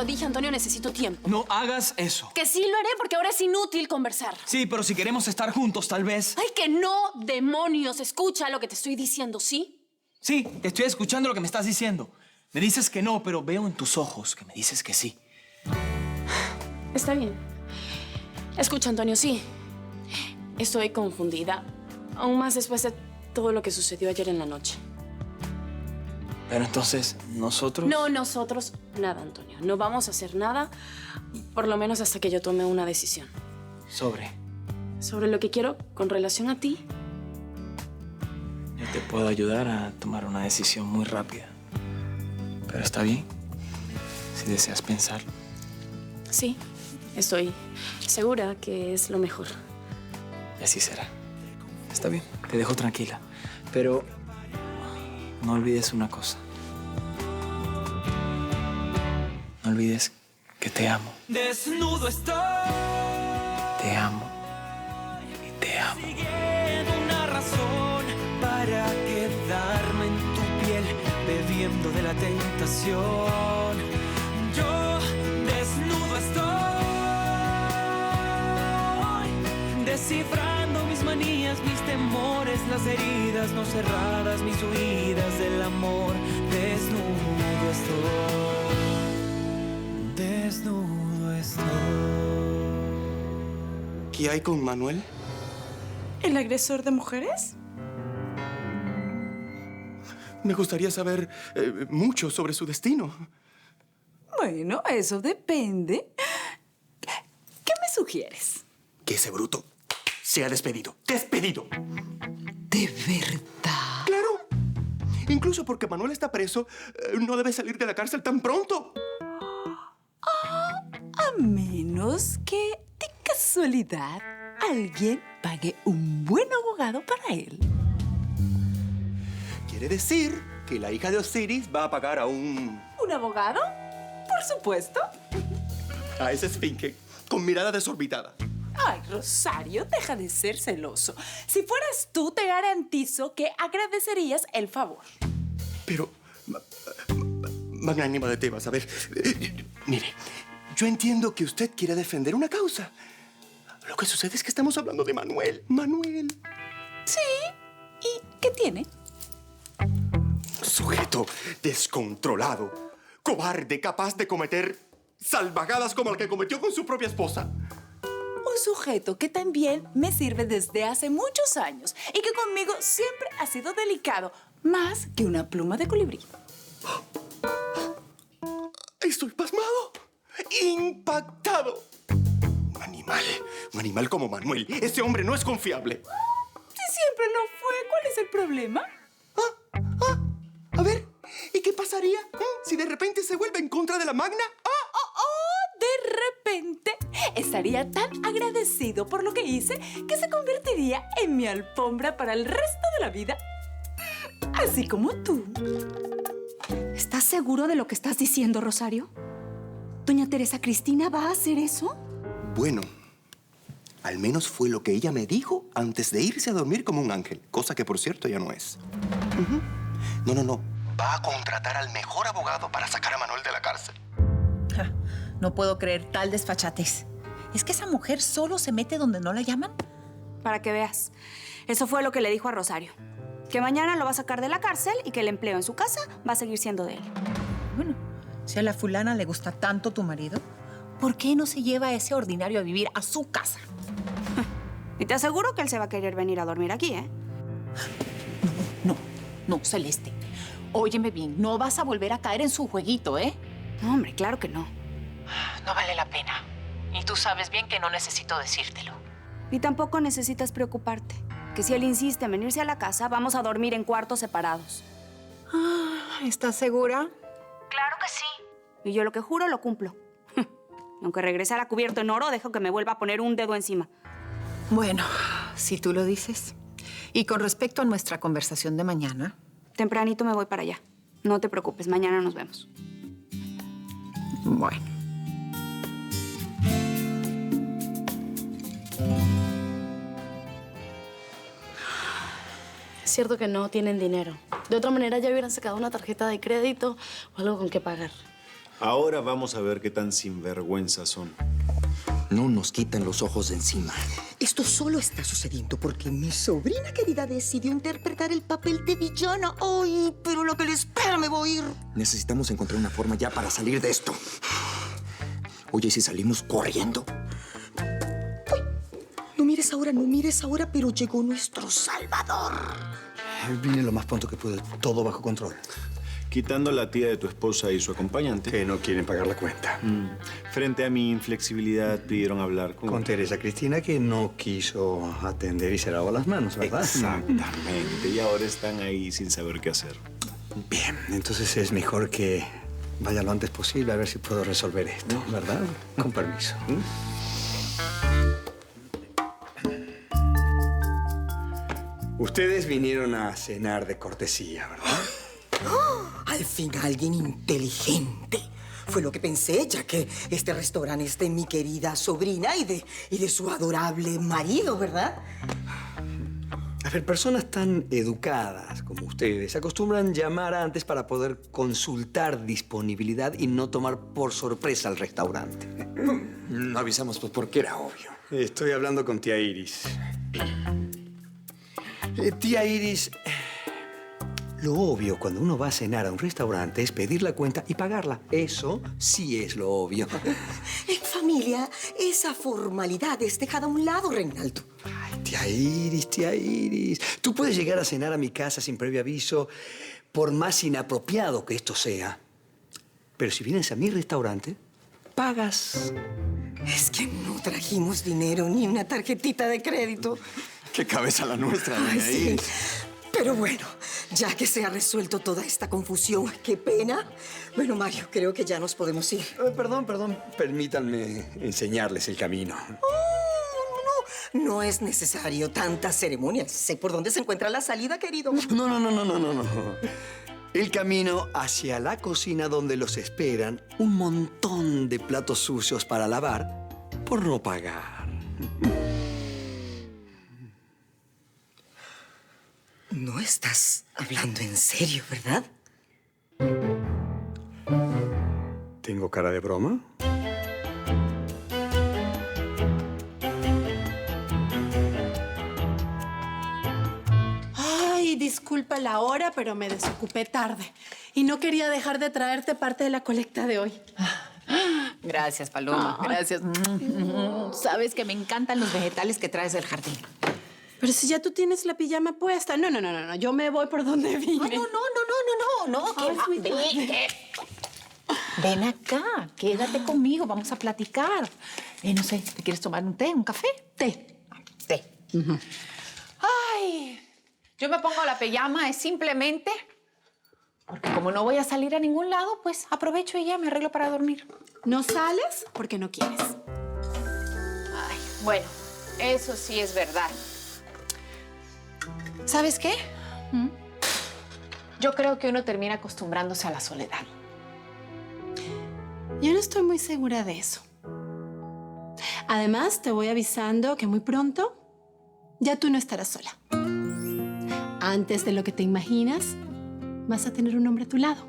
dije, Antonio, necesito tiempo. No hagas eso. Que sí lo haré porque ahora es inútil conversar. Sí, pero si queremos estar juntos, tal vez. ¡Ay, que no, demonios! Escucha lo que te estoy diciendo, ¿sí? Sí, estoy escuchando lo que me estás diciendo. Me dices que no, pero veo en tus ojos que me dices que sí. Está bien. Escucha, Antonio, sí. Estoy confundida. Aún más después de todo lo que sucedió ayer en la noche. Pero entonces, ¿nosotros? No, nosotros nada, Antonio. No vamos a hacer nada, por lo menos hasta que yo tome una decisión. Sobre lo que quiero con relación a ti. Yo te puedo ayudar a tomar una decisión muy rápida. Pero está bien, si deseas pensarlo. Sí, estoy segura que es lo mejor. Y así será. Está bien, te dejo tranquila. Pero no olvides una cosa. No olvides que te amo. Desnudo estoy. Te amo. Y te amo. Siguiendo una razón para quedarme en tu piel, bebiendo de la tentación. Yo desnudo estoy, descifrando mis manías, mis temores, las heridas no cerradas, mis huidas del amor. Desnudo estoy, desnudo estoy. ¿Qué hay con Manuel? ¿El agresor de mujeres? Me gustaría saber mucho sobre su destino. Bueno, eso depende. ¿Qué me sugieres? Que ese bruto sea despedido. ¡Despedido! ¿De verdad? ¡Claro! Incluso porque Manuel está preso, no debe salir de la cárcel tan pronto. A menos que, de casualidad, alguien pague un buen abogado para él. Quiere decir que la hija de Osiris va a pagar a ¿Un abogado? Por supuesto. a ese esfinge con mirada desorbitada. Ay, Rosario, deja de ser celoso. Si fueras tú, te garantizo que agradecerías el favor. Pero, magnánima de Tebas, a ver, mire, yo entiendo que usted quiere defender una causa. Lo que sucede es que estamos hablando de Manuel. Manuel. Sí. ¿Y qué tiene? Sujeto descontrolado, cobarde, capaz de cometer salvagadas como la que cometió con su propia esposa. Un sujeto que también me sirve desde hace muchos años y que conmigo siempre ha sido delicado, más que una pluma de colibrí. Estoy pasmado, impactado. Un animal como Manuel. Ese hombre no es confiable. Si siempre lo fue, ¿cuál es el problema? A ver, ¿y qué pasaría si de repente se vuelve en contra de la Magna? De repente estaría tan agradecido por lo que hice que se convertiría en mi alfombra para el resto de la vida. Así como tú. ¿Estás seguro de lo que estás diciendo, Rosario? ¿Doña Teresa Cristina va a hacer eso? Bueno, al menos fue lo que ella me dijo antes de irse a dormir como un ángel, cosa que, por cierto, ya no es. No. Va a contratar al mejor abogado para sacar a Manuel de la cárcel. No puedo creer tal desfachatez. ¿Es que esa mujer solo se mete donde no la llaman? Para que veas. Eso fue lo que le dijo a Rosario. Que mañana lo va a sacar de la cárcel y que el empleo en su casa va a seguir siendo de él. Bueno, si a la fulana le gusta tanto tu marido, ¿por qué no se lleva a ese ordinario a vivir a su casa? Y te aseguro que él se va a querer venir a dormir aquí, ¿eh? No, Celeste. Óyeme bien, no vas a volver a caer en su jueguito, ¿eh? No, hombre, claro que no. No vale la pena. Y tú sabes bien que no necesito decírtelo. Y tampoco necesitas preocuparte. Que si él insiste en venirse a la casa, vamos a dormir en cuartos separados. ¿Estás segura? Claro que sí. Y yo lo que juro, lo cumplo. Aunque regresara cubierto en oro, dejo que me vuelva a poner un dedo encima. Bueno, si tú lo dices. Y con respecto a nuestra conversación de mañana... Tempranito me voy para allá. No te preocupes, mañana nos vemos. Bueno. Es cierto que no tienen dinero. De otra manera ya hubieran sacado una tarjeta de crédito o algo con que pagar. Ahora vamos a ver qué tan sinvergüenzas son. No nos quiten los ojos de encima. Esto solo está sucediendo porque mi sobrina querida decidió interpretar el papel de villana. ¡Ay, pero lo que le espera, me voy a ir! Necesitamos encontrar una forma ya para salir de esto. Oye, ¿y si salimos corriendo? ¡Ay! No mires ahora, pero llegó nuestro Salvador. Vine lo más pronto que pude, todo bajo control. Quitando a la tía de tu esposa y su acompañante. Que no quieren pagar la cuenta. Frente a mi inflexibilidad pidieron hablar Con Teresa Cristina, que no quiso atender y se lavó las manos, ¿verdad? Exactamente. Y ahora están ahí sin saber qué hacer. Bien, entonces es mejor que vaya lo antes posible a ver si puedo resolver esto, ¿verdad? Con permiso. Ustedes vinieron a cenar de cortesía, ¿verdad? ¡Oh! Al fin alguien inteligente. Fue lo que pensé, ya que este restaurante es de mi querida sobrina y de su adorable marido, ¿verdad? A ver, personas tan educadas como ustedes acostumbran llamar antes para poder consultar disponibilidad y no tomar por sorpresa al restaurante. No avisamos pues porque era obvio. Estoy hablando con tía Iris. Tía Iris, lo obvio cuando uno va a cenar a un restaurante es pedir la cuenta y pagarla. Eso sí es lo obvio. En familia, esa formalidad es dejada a un lado, Reinaldo. Ay, tía Iris. Tú puedes llegar a cenar a mi casa sin previo aviso, por más inapropiado que esto sea. Pero si vienes a mi restaurante, pagas. Es que no trajimos dinero ni una tarjetita de crédito. Qué cabeza la nuestra, Ay, doña sí. Iris. Pero bueno, ya que se ha resuelto toda esta confusión, qué pena. Bueno, Mario, creo que ya nos podemos ir. Perdón. Permítanme enseñarles el camino. No es necesario tanta ceremonia. Sé por dónde se encuentra la salida, querido. No. El camino hacia la cocina donde los esperan un montón de platos sucios para lavar por no pagar. No estás hablando en serio, ¿verdad? ¿Tengo cara de broma? Ay, disculpa la hora, pero me desocupé tarde. Y no quería dejar de traerte parte de la colecta de hoy. Gracias, Paloma. Gracias. Sabes que me encantan los vegetales que traes del jardín. Pero si ya tú tienes la pijama puesta. No. Yo me voy por donde vine. No. Ven acá, quédate conmigo, vamos a platicar. No sé, ¿te quieres tomar un té, un café? Té. Ay, yo me pongo la pijama, es simplemente porque como no voy a salir a ningún lado, pues aprovecho y ya me arreglo para dormir. No sales porque no quieres. Ay, bueno, eso sí es verdad. ¿Sabes qué? Yo creo que uno termina acostumbrándose a la soledad. Yo no estoy muy segura de eso. Además, te voy avisando que muy pronto ya tú no estarás sola. Antes de lo que te imaginas, vas a tener un hombre a tu lado.